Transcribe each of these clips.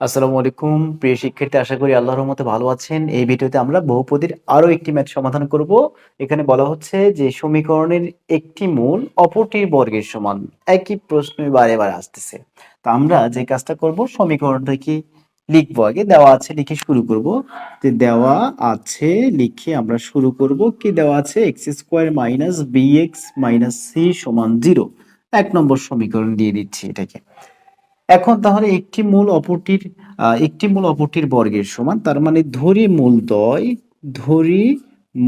আসসালামু আলাইকুম প্রিয় শিক্ষার্থী, আশা করি আল্লাহর রহমতে ভালো আছেন। এই ভিডিওতে আমরা বহুপদীর আরো একটি ম্যাথ সমাধান করব। এখানে বলা হচ্ছে যে সমীকরণের একটি মূল অপরটির বর্গের সমান। একই প্রশ্ন বারে বারে আসতেছে। তো আমরা যে কাজটা করব, সমীকরণটা কি লিখবো, আগে দেওয়া আছে লিখে শুরু করব। যে দেওয়া আছে লিখে আমরা শুরু করব। কি দেওয়া আছে? X square minus b x minus c সমান 0। 1 নম্বর সমীকরণ দিয়ে দিচ্ছি এটাকে। এখন তাহলে একটি মূল অপরটির বর্গের সমান, তার মানে ধরি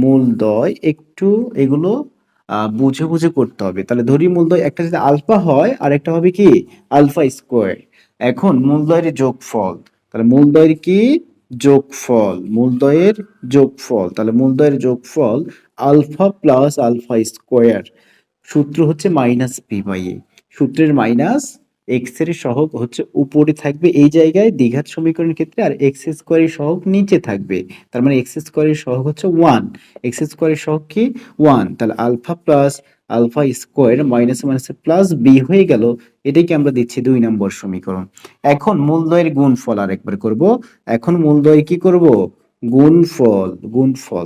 মূলদ্বয় একটু এগুলো বুঝে বুঝে করতে হবে। তাহলে ধরি মূলদ্বয় একটা যদি আলফা হয় আর একটা হবে কি আলফা স্কোয়ার। এখন মূলদ্বয়ের যোগফল, তাহলে মূলদ্বয়ের কি যোগফল, তাহলে মূলদ্বয়ের যোগফল আলফা প্লাস আলফা স্কোয়ার। সূত্র হচ্ছে মাইনাস পি বাই এ। সূত্রের মাইনাস এক্স এর সহগ হচ্ছে উপরে থাকবে এই জায়গায় দ্বিঘাত সমীকরণের ক্ষেত্রে, আর এক্স স্কোয়ারের সহগ নিচে থাকবে। তার মানে এক্স স্কোয়ারের সহগ হচ্ছে 1। এক্স স্কোয়ারের সহগ কি 1, তাহলে alpha plus alpha square minus মাইনাসে প্লাস বি হয়ে গেল। এটাকে আমরা দিচ্ছি 2 নম্বর সমীকরণ। এখন মূলদ্বয়ের গুণফল আরেকবার করব। এখন মূলদ্বয় কি করব? গুণফল,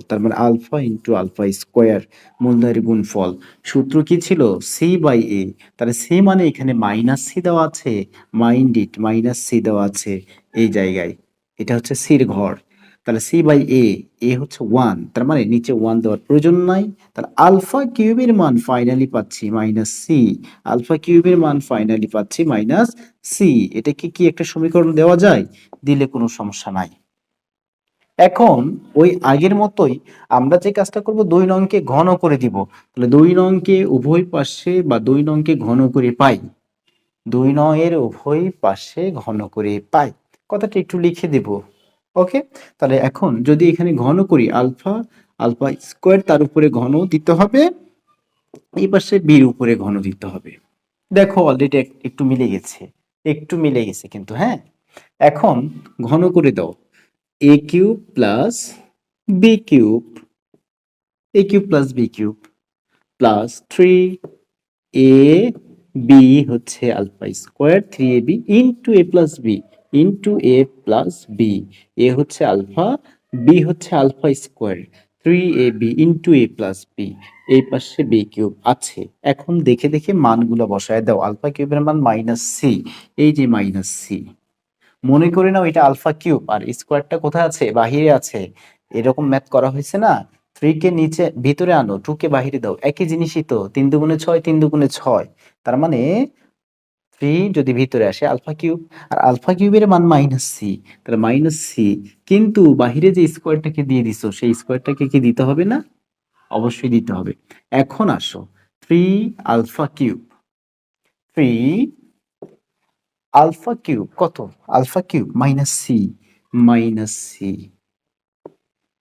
তার মানে আলফা ইন্টু আলফা স্কোয়ার, মূলদ্বয়ের গুণফল। সূত্র কি ছিল? সি বাই এ। তাহলে সি মানে এখানে মাইনাস সি দেওয়া আছে, মাইনাস সি দেওয়া আছে এই জায়গায়। এটা হচ্ছে সির ঘর। তাহলে সি বাই এ হচ্ছে 1, তার মানে নিচে 1 দেওয়ার প্রয়োজন নাই। তাহলে আলফা কিউবের মান ফাইনালি পাচ্ছি মাইনাস সি। এটাকে কি একটা সমীকরণ দেওয়া যায়? দিলে কোনো সমস্যা নাই। এখন ওই আগের মতোই আমরা যে কাজটা করব, 2 নংকে ঘন করে দিব। তাহলে 2 নংকে উভয় পাশে বা 2 নংকে ঘন করে পাই, 2 নয়ের উভয় পাশে ঘন করে পাই, কথাটা একটু লিখে দেব। ওকে, তাহলে এখন যদি এখানে ঘন করি আলফা আলফা স্কোয়ার, তার উপরে ঘন দিতে হবে, এই পাশে বির উপরে ঘন দিতে হবে। দেখো অলরেডি একটু মিলে গেছে কিন্তু, হ্যাঁ। এখন ঘন করে দাও, A cube plus B cube, plus B cube plus 3ab হচ্ছে alpha square, 3ab into A plus B, A হচ্ছে আলফা, বি হচ্ছে alpha square, 3ab into A plus B, এই পাশে বি কিউব আছে। এখন দেখে দেখে মানগুলো বসায় দাও। আলফা কিউবের মান মাইনাস সি, এই যে মাইনাস সি। মনে করে নাও এটা আলফা কিউব আর স্কোয়ারটা কোথায় আছে? বাহিরে আছে। এরকম ম্যাথ করা হয়েছে না? 3 কে নিচে ভিতরে আনো, 2 কে বাহিরে দাও, একই জিনিসই তো। 3 দুগুণে 6, 3 দুগুণে 6, তার মানে 3 যদি ভিতরে আসে আলফা কিউব, আর আলফা কিউবের মান মাইনাস সি, তাহলে মাইনাস সি। কিন্তু বাহিরে যে স্কোয়ারটাকে দিয়ে দিছো, সেই স্কোয়ারটাকে কি দিতে হবে না? অবশ্যই দিতে হবে। এখন আসো, 3 আলফা কিউব, 3 আলফা কিউব কত? Alpha cube minus c.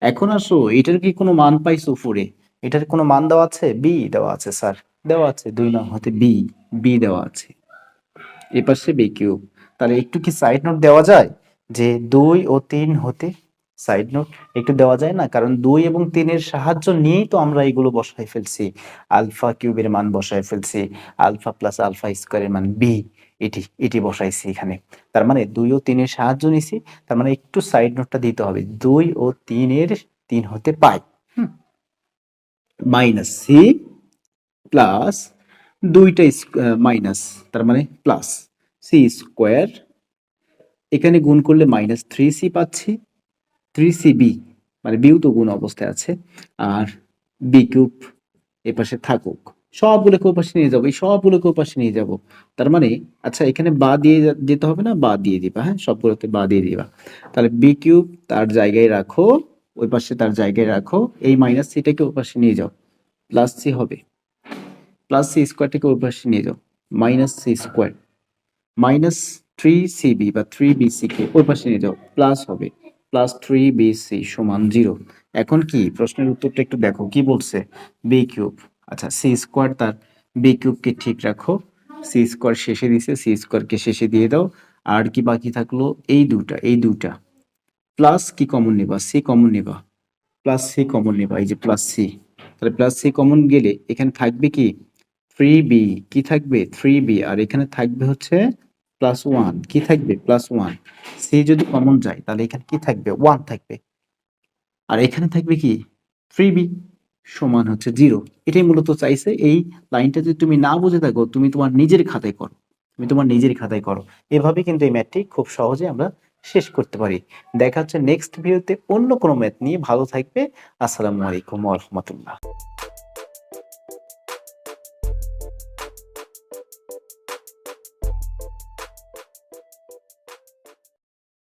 এখন আসো, এটার কি কোনো মান পাইছো উপরে? এটার কোনো মান দেওয়া আছে? বি দেওয়া আছে স্যার, দেওয়া আছে 2 নং হতে বি দেওয়া আছে, এপাশে বি কিউব। তাহলে একটু কি সাইড নোট দেওয়া যায় যে 2 ও 3 হতে? সাইড নোট একটু দেওয়া যায় না? কারণ 2 এবং 3 এর সাহায্য নিয়েই তো আমরা এগুলো বসাই ফেলছি। আলফা কিউবের মান বসাই ফেলছি, আলফা প্লাস আলফা স্কোয়ারের মান বি, এটি বসাইছি এখানে। তার মানে 2 ও 3 এর সাহায্য নিছি, তার মানে একটু সাইড নোটটা দিতে হবে। 2 ও 3 এর 3 হতে পাই মাইনাস সি প্লাস দুইটা মাইনাস, তার মানে প্লাস সি স্কোয়ার। এখানে গুণ করলে মাইনাস 3c পাচ্ছি, 3cb, মানে বিও তো গুণ অবস্থায় আছে। আর বি কিউব এপাশে থাকুক, সবগুলোকে ওপাশে নিয়ে যাবো, এই সবগুলোকে ওপাশে নিয়ে যাব। তার মানে আচ্ছা, এখানে বা দিয়ে যেতে হবে না, বা দিয়ে দিবা, হ্যাঁ সবগুলোতে বা দিয়ে দিবা। তাহলে বি কিউব তার জায়গায় রাখো, ওই পাশে তার জায়গায় রাখো, এই মাইনাস সিটাকে ওই পাশে নিয়ে যাও, প্লাস সি হবে। প্লাস সি স্কোয়ারটাকে ওই পাশে নিয়ে যাও, minus C square, minus 3cb বা 3bc কে ওই পাশে নিয়ে যাও, প্লাস হবে, প্লাস 3bc সমান 0। এখন কি প্রশ্নের উত্তরটা একটু দেখো কি বলছে? বি কিউব, আচ্ছা সি স্কোয়ার তার বি কিউবকে ঠিক রাখো, সি স্কোয়ার শেষে দিছে, সি স্কোয়ারকে শেষে দিয়ে দাও। আর কি বাকি থাকলো? এই দুটা প্লাস কি কমন নেবা? সি কমন নেবা, প্লাস সি কমন নেবা, এই যে প্লাস সি। তাহলে প্লাস সি কমন গেলে এখানে থাকবে কি 3b, কি থাকবে 3b, আর এখানে থাকবে হচ্ছে +1, কি থাকবে +1। সি যদি কমন যায় তাহলে এখানে কি থাকবে 1 থাকবে আর এখানে থাকবে কি 3b সমান হচ্ছে 0। এটাই মূলত চাইছে। এই লাইনটা যদি তুমি না বুঝে থাকো তুমি তোমার নিজের খাতায় করো, এভাবে কিন্তু এই ম্যাথটি খুব সহজে আমরা শেষ করতে পারি। দেখা হচ্ছে নেক্সট ভিডিওতে অন্য কোনো ম্যাথ নিয়ে। ভালো থাকবে। আসসালামু আলাইকুম ওয়া রাহমাতুল্লাহ।